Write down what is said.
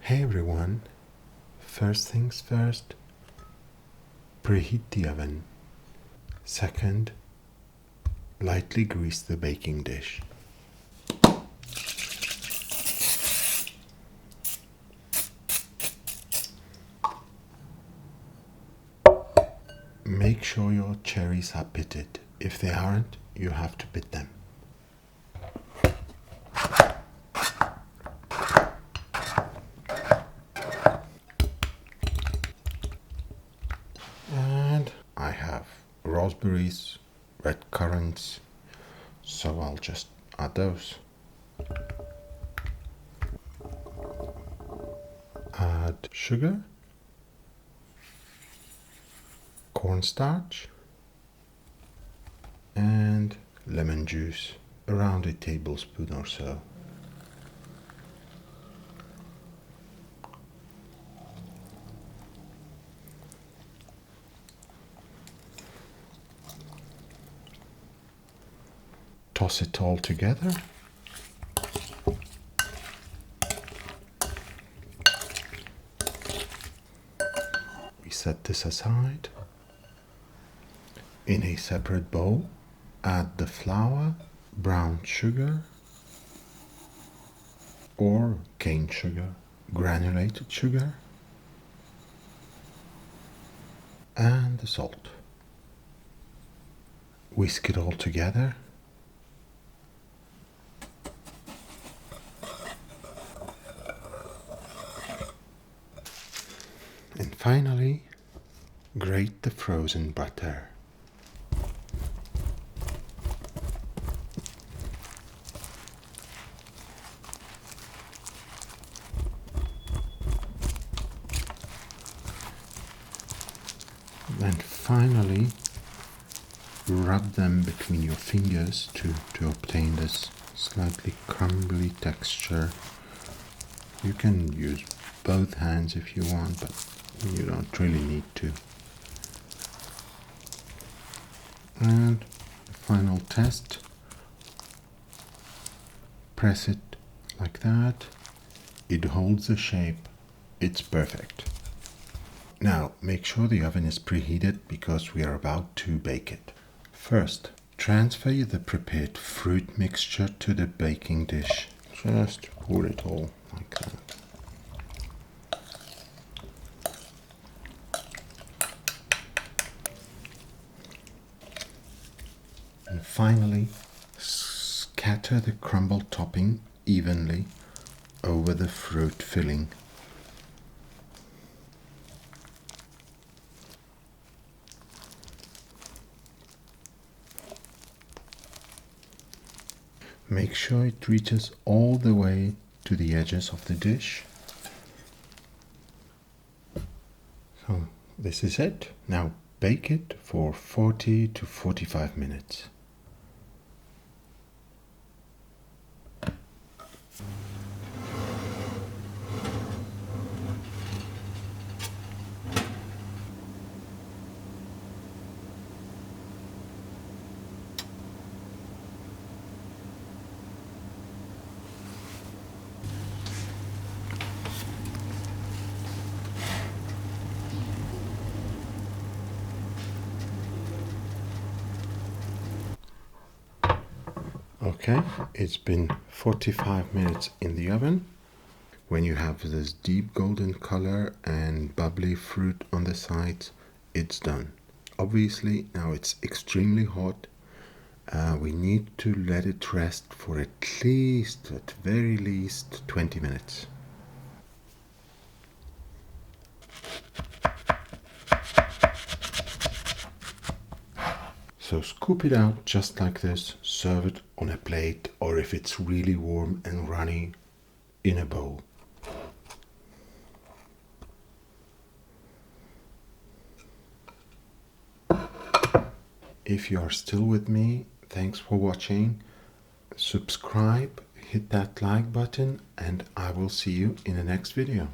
Hey everyone, first things first, preheat the oven. Second, lightly grease the baking dish. Make sure your cherries are pitted. If they aren't, you have to pit them. And I have raspberries, red currants, so I'll just add those. Add sugar, cornstarch, and lemon juice, around a tablespoon or so. Toss it all together. We set this aside. In a separate bowl, add the flour, brown sugar or cane sugar, granulated sugar, and the salt. Whisk it all together. And finally, grate the frozen butter. And finally, rub them between your fingers to obtain this slightly crumbly texture. You can use both hands if you want, but you don't really need to. And the final test, press it like that. It holds the shape. It's perfect. Now make sure the oven is preheated because we are about to bake it. First, transfer the prepared fruit mixture to the baking dish. Just pour it all like that. And finally, scatter the crumble topping evenly over the fruit filling. Make sure it reaches all the way to the edges of the dish. So this is it. Now bake it for 40 to 45 minutes. Okay, it's been 45 minutes in the oven. When you have this deep golden color and bubbly fruit on the sides, it's done. Obviously, now it's extremely hot. We need to let it rest for at very least 20 minutes. So scoop it out just like this, serve it on a plate, or if it's really warm and runny, in a bowl. If you are still with me, thanks for watching. Subscribe, hit that like button, and I will see you in the next video.